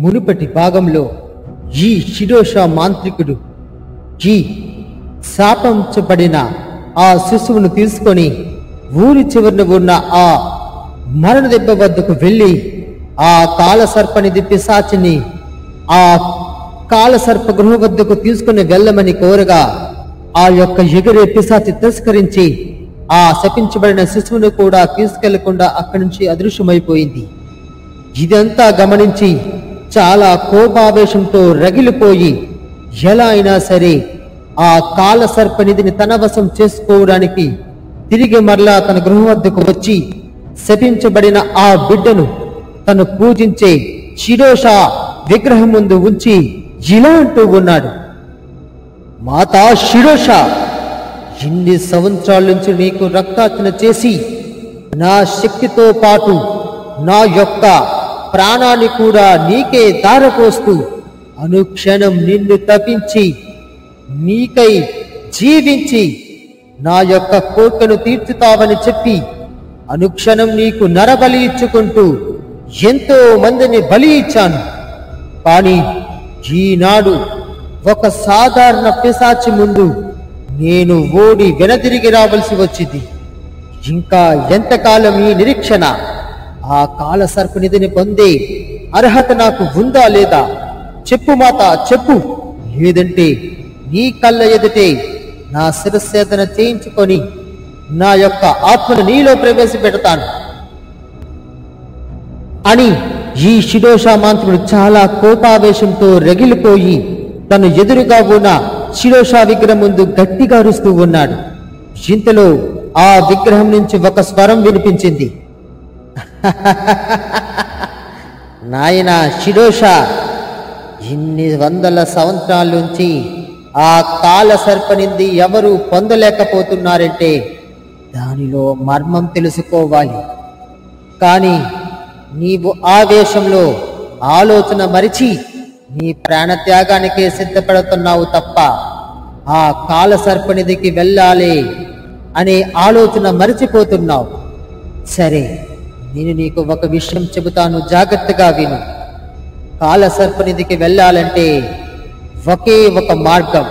మునుపటి భాగంలో ఈ శిరోష మాంత్రికుడు ఈ శాపించబడిన ఆ శిశువును తీసుకొని ఊరి చివరన ఉన్న ఆ మరణ దెబ్బ వద్దకు వెళ్ళి ఆ కాలసర్పనిధి పిశాచిని ఆ కాలసర్ప గృహ వద్దకు తీసుకుని వెళ్ళమని కోరగా ఆ యొక్క ఎగిరే పిశాచి తిరస్కరించి ఆ శపించబడిన శిశువును కూడా తీసుకెళ్లకుండా అక్కడి నుంచి అదృశ్యమైపోయింది. ఇదంతా గమనించి చాలా కోపావేశంతో రగిలిపోయి ఎలా అయినా సరే ఆ కాలసర్పనిధిని తన వశం చేసుకోవడానికి తిరిగి మరలా తన గృహం వద్దకు వచ్చి శపించబడిన ఆ బిడ్డను తను పూజించే శిరోష విగ్రహం ముందు ఉంచి ఇలా అంటూ ఉన్నాడు, మాతా శిరోష, ఇన్ని సంవత్సరాల నుంచి నీకు రక్తార్చన చేసి నా శక్తితో పాటు నా యొక్క ప్రాణాన్ని కూడా నీకే దారపోస్తూ అనుక్షణం నిన్ను తప్పించి నీకై జీవించి నా యొక్క కోరికను తీర్చుతావని చెప్పి అనుక్షణం నీకు నరబలి ఇచ్చుకుంటూ ఎంతో మందిని బలి ఇచ్చాను. కానీ ఈనాడు ఒక సాధారణ పిశాచి ముందు నేను ఓడి వెనదిరిగి రావలసి వచ్చింది. ఇంకా ఎంతకాలం ఈ నిరీక్షణ? ఆ కాలసర్పనిధిని పొందే అర్హత నాకు ఉందా లేదా? చెప్పు మాత, చెప్పు. లేదంటే నీ కళ్ళ ఎదుటే నా శిరస్సేదన చేయించుకొని నా యొక్క ఆత్మను నీలో ప్రవేశపెడతాను అని ఈ శిరోష మాంత్రుడు చాలా కోపావేశంతో రగిలిపోయి తను ఎదురుగా ఉన్న శిరోష విగ్రహం ముందు గట్టిగా అరుస్తూ ఉన్నాడు. ఇంతలో ఆ విగ్రహం నుంచి ఒక స్వరం వినిపించింది, నాయనా శిరోష, ఇన్ని వందల సంవత్సరాల నుంచి ఆ కాల సర్పనింది ఎవరు పొందలేకపోతున్నారంటే దానిలో మర్మం తెలుసుకోవాలి. కానీ నీవు ఆవేశంలో ఆలోచన మరిచి నీ ప్రాణత్యాగానికే సిద్ధపడుతున్నావు తప్ప ఆ కాల సర్పనిధికి వెళ్ళాలి అనే ఆలోచన మరిచిపోతున్నావు. సరే, నేను నీకు ఒక విషయం చెబుతాను, జాగ్రత్తగా విను. కాల సర్పనిధికి వెళ్ళాలంటే ఒకే ఒక మార్గం.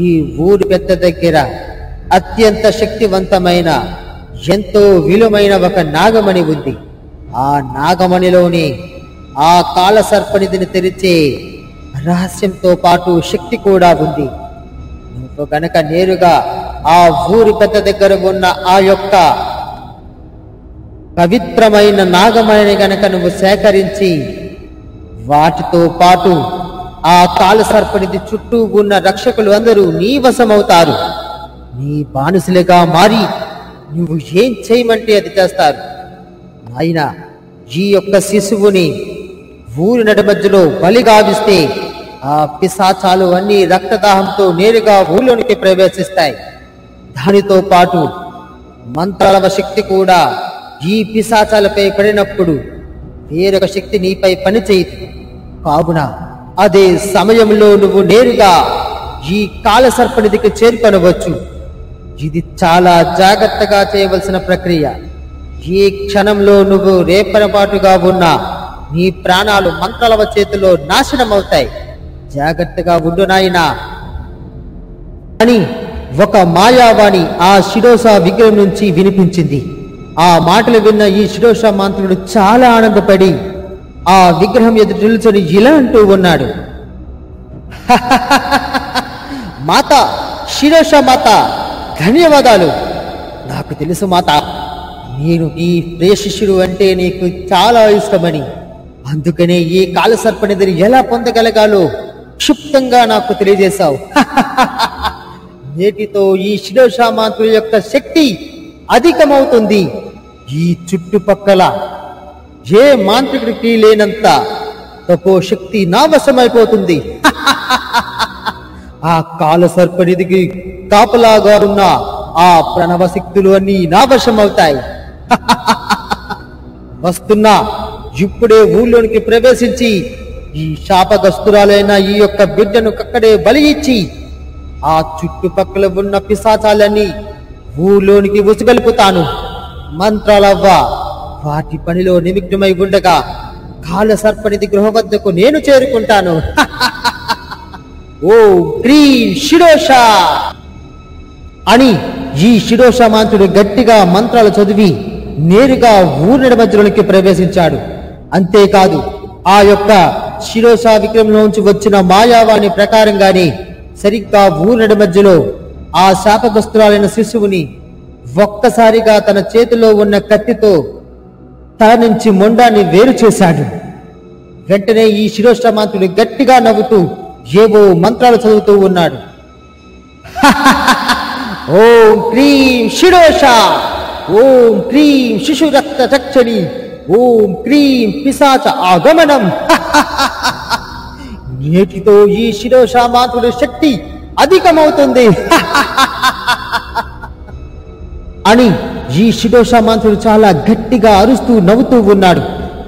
ఈ ఊరి పెద్ద దగ్గర అత్యంత శక్తివంతమైన ఎంతో విలువైన ఒక నాగమణి ఉంది. ఆ నాగమణిలోని ఆ కాల సర్పనిధిని తెరిచే రహస్యంతో పాటు శక్తి కూడా ఉంది. నువ్వు గనక నేరుగా ఆ ఊరి పెద్ద దగ్గర ఉన్న ఆ యొక్క పవిత్రమైన నాగమణిని గనక నువ్వు సేకరించి వాటితో పాటు ఆ కాల సర్పనిధి చుట్టూ ఉన్న రక్షకులు అందరూ నీ వశమవుతారు. నీ బానిసలుగా మారి నువ్వు ఏం చేయమంటే అది చేస్తారు. అయినా ఈ యొక్క శిశువుని ఊరి నడి మధ్యలో బలిగావిస్తే ఆ పిశాచాలు అన్ని రక్తదాహంతో నేరుగా ఊళ్ళోనికి ప్రవేశిస్తాయి. దానితో పాటు మంత్రాల శక్తి కూడా ఈ పిశాచాలపై పడినప్పుడు వేరొక శక్తి నీపై పనిచేయదు. కావున అదే సమయంలో నువ్వు నేరుగా ఈ కాల సర్పనిధికి చేరుకొనవచ్చు. ఇది చాలా జాగ్రత్తగా చేయవలసిన ప్రక్రియ. ఈ క్షణంలో నువ్వు రేపరపాటుగా ఉన్న నీ ప్రాణాలు మంత్రాల చేతిలో నాశనమవుతాయి. జాగ్రత్తగా ఉండు నాయనా అని ఒక మాయావాణి ఆ శిరోష విగ్రహం నుంచి వినిపించింది. ఆ మాటలు విన్న ఈ శిరోష మంత్రుడు చాలా ఆనందపడి ఆ విగ్రహం ఎదురు నిల్చొని ఇలా అంటూ ఉన్నాడు, మాత శిరోష మాత, ధన్యవాదాలు. నాకు తెలుసు మాత, నేను ఈ ప్రియ శిష్యుడు అంటే నీకు చాలా ఇష్టమని. అందుకనే ఈ కాలసర్పనిధిని ఎలా పొందగలగాలో క్షుప్తంగా నాకు తెలియజేశావు. నేటితో ఈ శిరోష మాంత్రుల యొక్క శక్తి అధికమవుతుంది. ఈ చుట్టుపక్కల ఏ మాంత్రికుడికి లేనంత తపో శక్తి నా వశమైపోతుంది. ఆ కాల సర్పనిధికి కాపలాగా ఉన్న ఆ ప్రణవ శక్తులు అన్ని నా వశమవుతాయి. వస్తున్నా, ఇప్పుడే ఊళ్ళోనికి ప్రవేశించి ఈ శాపగ్రస్తురాలైన ఈ యొక్క బిడ్డను అక్కడే బలి ఇచ్చి ఆ చుట్టుపక్కల ఉన్న పిశాచాలన్నీ ఊళ్ళోనికి ఉసిగలుపుతాను. మంత్రాలవ్వ వాటి పనిలో నిమగ్నమై ఉండగా కాల సర్పనిధి గృహ వద్దకు నేను చేరుకుంటాను. ఓ క్రీం శిరోష అని ఈ శిరోషామాంతుడు గట్టిగా మంత్రాలు చదివి నేరుగా ఊరినడి మధ్యలోనికి ప్రవేశించాడు. అంతేకాదు ఆ యొక్క శిరోష విక్రమంలోంచి వచ్చిన మాయావాణి ప్రకారంగానే సరిగ్గా ఊరినడి మధ్యలో ఆ శాపగ్రస్తురాలైన శిశువుని ఒక్కసారిగా తన చేతిలో ఉన్న కత్తితో తల నుంచి మొండాన్ని వేరు చేశాడు. వెంటనే ఈ శిరోషామాంతుడు గట్టిగా నవ్వుతూ ఏవో మంత్రాలు చదువుతూ ఉన్నాడు. ఓం క్రీం శిరోష, ఓం క్రీం శిశు రక్త చక్షణి, ఓం క్రీం పిశాచ ఆగమనం. నేటితో ఈ శిరోషామాంతుడి శక్తి అధికమవుతుంది అని ఈ శిరోషామాంతుడు చాలా గట్టిగా అరుస్తూ నవ్వుతూ ఉన్నాడు.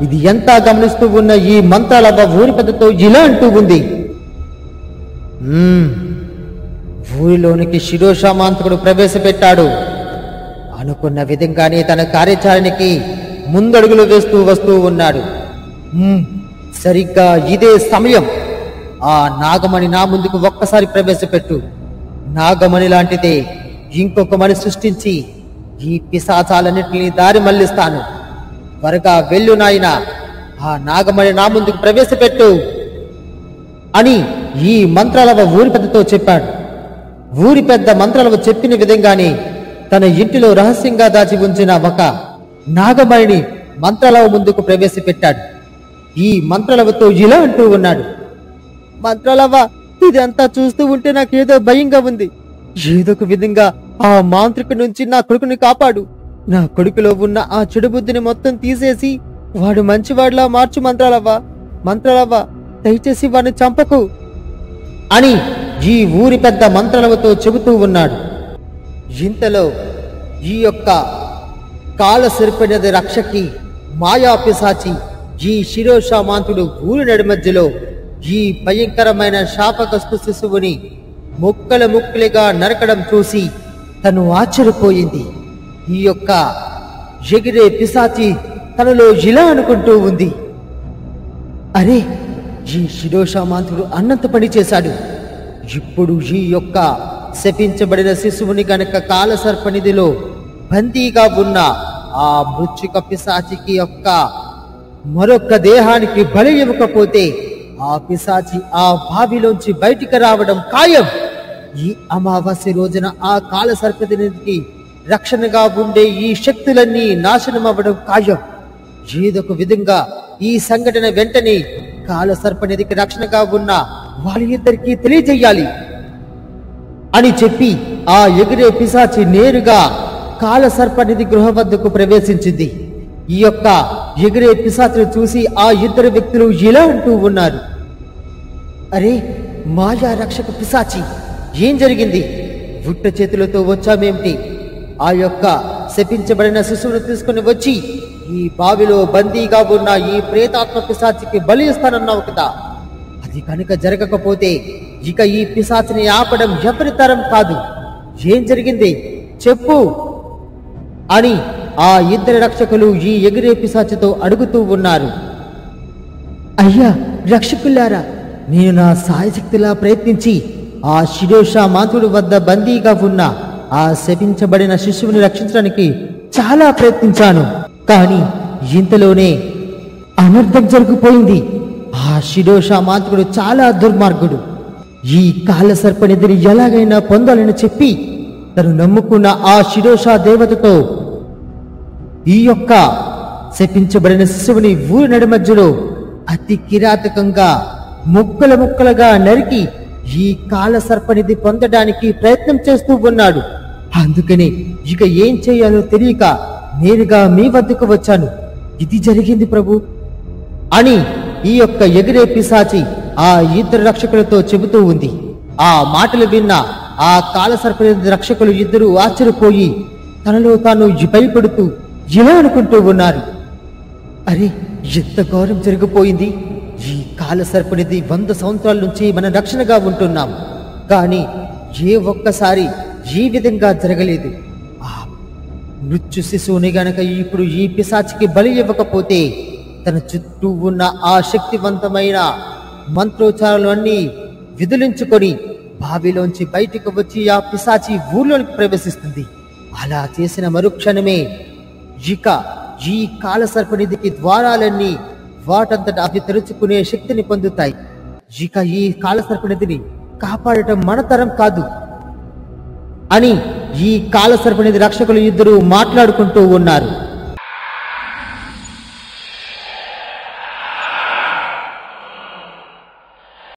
ఇది ఎంత గమనిస్తూ ఉన్న ఈ మంత్రాల ఊరి పెద్దతో ఇలా అంటూ ఉంది. ఊరిలోనికి శిరోషామాంతకుడు ప్రవేశపెట్టాడు. అనుకున్న విధంగానే తన కార్యాచరణకి ముందడుగులు వేస్తూ వస్తూ ఉన్నాడు. సరిగ్గా ఇదే సమయం ఆ నాగమణి నా ముందుకు ఒక్కసారి ప్రవేశపెట్టు. నాగమణి లాంటిదే ఇంకొక మణి సృష్టించి ఈ పిశాచాలన్నింటినీ దారి మళ్లిస్తాను. త్వరగా వెళ్ళు నాయన, ఆ నాగమణి నా ముందుకు ప్రవేశపెట్టు అని ఈ మంత్రాలవ ఊరి పెద్దతో చెప్పాడు. ఊరి పెద్ద మంత్రాలవ చెప్పిన విధంగానే తన ఇంటిలో రహస్యంగా దాచి ఉంచిన ఒక నాగమణిని మంత్రాలవ ముందుకు ప్రవేశపెట్టాడు. ఈ మంత్రాలవతో ఇలా అంటూ ఉన్నాడు. మంత్రాలవ, ఇదంతా చూస్తూ ఉంటే నాకేదో భయంగా ఉంది. ఏదో ఒక విధంగా ఆ మాంత్రికు నుంచి నా కొడుకుని కాపాడు. నా కొడుకులో ఉన్న ఆ చెడు బుద్ధిని మొత్తం తీసేసి వాడు మంచివాడిలా మార్చు మంత్రాలవ్వ. మంత్రాలవ్వ, దయచేసి వాడిని చంపకు అని ఈ ఊరి పెద్ద మంత్రాలవతో చెబుతూ ఉన్నాడు. ఇంతలో ఈ యొక్క కాల సర్పనిధి రక్షకి మాయా పిశాచి ఈ శిరోషామాంతుడు ఊరి నడి మధ్యలో ఈ భయంకరమైన శాపగ్రస్తు శిశువుని ముక్కలు ముక్కలుగా నరకడం చూసి తను ఆశ్చర్యపోయింది. ఈ యొక్క ఎగిరే పిశాచి తనలో ఇలా అనుకుంటూ ఉంది. అరే, ఈ శిరోషామాంతుడు అన్నంత పని చేశాడు. ఇప్పుడు ఈ యొక్క శపించబడిన శిశువుని గనక కాల సర్పనిధిలో బందీగా ఉన్న ఆ మృత్యుక పిశాచికి యొక్క మరొక దేహానికి బలి ఇవ్వకపోతే ఆ పిశాచి ఆ బావిలోంచి బయటికి రావడం ఖాయం. ఈ అమావాస్య రోజున ఆ కాల సర్పనిధికి రక్షణగా ఉండే ఈ శక్తులన్నీ నాశనం అవ్వడం ఖాయం. ఏదొక విధంగా ఈ సంఘటన వెంటనే కాల సర్పనిధికి రక్షణగా ఉన్న వాళ్ళిద్దరికీ తెలియజేయాలి అని చెప్పి ఆ ఎగిరే పిశాచి నేరుగా కాల సర్పనిధి గృహ వద్దకు ప్రవేశించింది. ఈ యొక్క ఎగిరే పిశాచిని చూసి ఆ ఇద్దరు వ్యక్తులు ఇలా అంటూ ఉన్నారు. అరే, మాయా రక్షక పిశాచి, ఏం జరిగింది? బుట్ట చేతులతో వచ్చామేమిటి? ఆ యొక్క శపించబడిన శిశువును తీసుకుని వచ్చి ఈ బావిలో బందీగా ఉన్న ఈ ప్రేతాత్మ పిశాచికి బలి ఇస్తానన్నావు కదా. అది కనుక జరగకపోతే ఇక ఈ పిశాచిని ఆపడం ఎవరి తరం కాదు. ఏం జరిగింది చెప్పు అని ఆ ఇద్దరు రక్షకులు ఈ ఎగిరే పిశాచితో అడుగుతూ ఉన్నారు. అయ్యా రక్షకులారా, నేను నా సాయశక్తిలా ప్రయత్నించి ఆ శిరోషామాంతుడి వద్ద బందీగా ఉన్న ఆ శపించబడిన శిశువుని రక్షించడానికి చాలా ప్రయత్నించాను. కానీ ఇంతలోనే అనర్థం జరిగిపోయింది. ఆ శిరోషామాంతుడు చాలా దుర్మార్గుడు. ఈ కాల సర్పనిధిని ఎలాగైనా పొందాలని చెప్పి తను నమ్ముకున్న ఆ శిరోషా దేవతతో ఈ యొక్క శపించబడిన శిశువుని ఊరి నడి మధ్యలో అతి కిరాతకంగా ముక్కలు ముక్కలుగా నరికి ఈ కాల సర్పనిధి పొందడానికి ప్రయత్నం చేస్తూ ఉన్నాడు. అందుకని ఇక ఏం చేయాలో తెలియక నేరుగా మీ వద్దకు వచ్చాను. ఇది జరిగింది ప్రభు అని ఈ యొక్క ఎగిరే పిశాచి ఆ ఇద్దరు రక్షకులతో చెబుతూ ఉంది. ఆ మాటలు విన్న ఆ కాల సర్పనిధి రక్షకులు ఇద్దరు ఆశ్చర్యపోయి తనలో తాను భయపడుతూ ఇలా అనుకుంటూ ఉన్నారు. అరే, ఎంత ఘోరం జరిగిపోయింది. ఈ కాల సర్పనిధి 100 సంవత్సరాల నుంచి మన రక్షణగా ఉంటున్నాం. కానీ ఏ ఒక్కసారి ఈ విధంగా జరగలేదు. ఆ మృత్యు శిశువుని గనక ఇప్పుడు ఈ పిశాచికి బలి ఇవ్వకపోతే తన చుట్టూ ఉన్న ఆ శక్తివంతమైన మంత్రోచ్చారాలన్నీ విదిలించుకొని బావిలోంచి బయటికి వచ్చి ఆ పిశాచి ఊర్లోనికి ప్రవేశిస్తుంది. అలా చేసిన మరుక్షణమే ఇక ఈ కాలసర్పనిధికి ద్వారాలన్నీ వాటంతట అవి తెరుచుకునే శక్తిని పొందుతాయి. ఇక ఈ కాలసర్పనిధిని కాపాడటం మన తరం కాదు అని ఈ కాలసర్పనిధి రక్షకులు ఇద్దరు మాట్లాడుకుంటూ ఉన్నారు.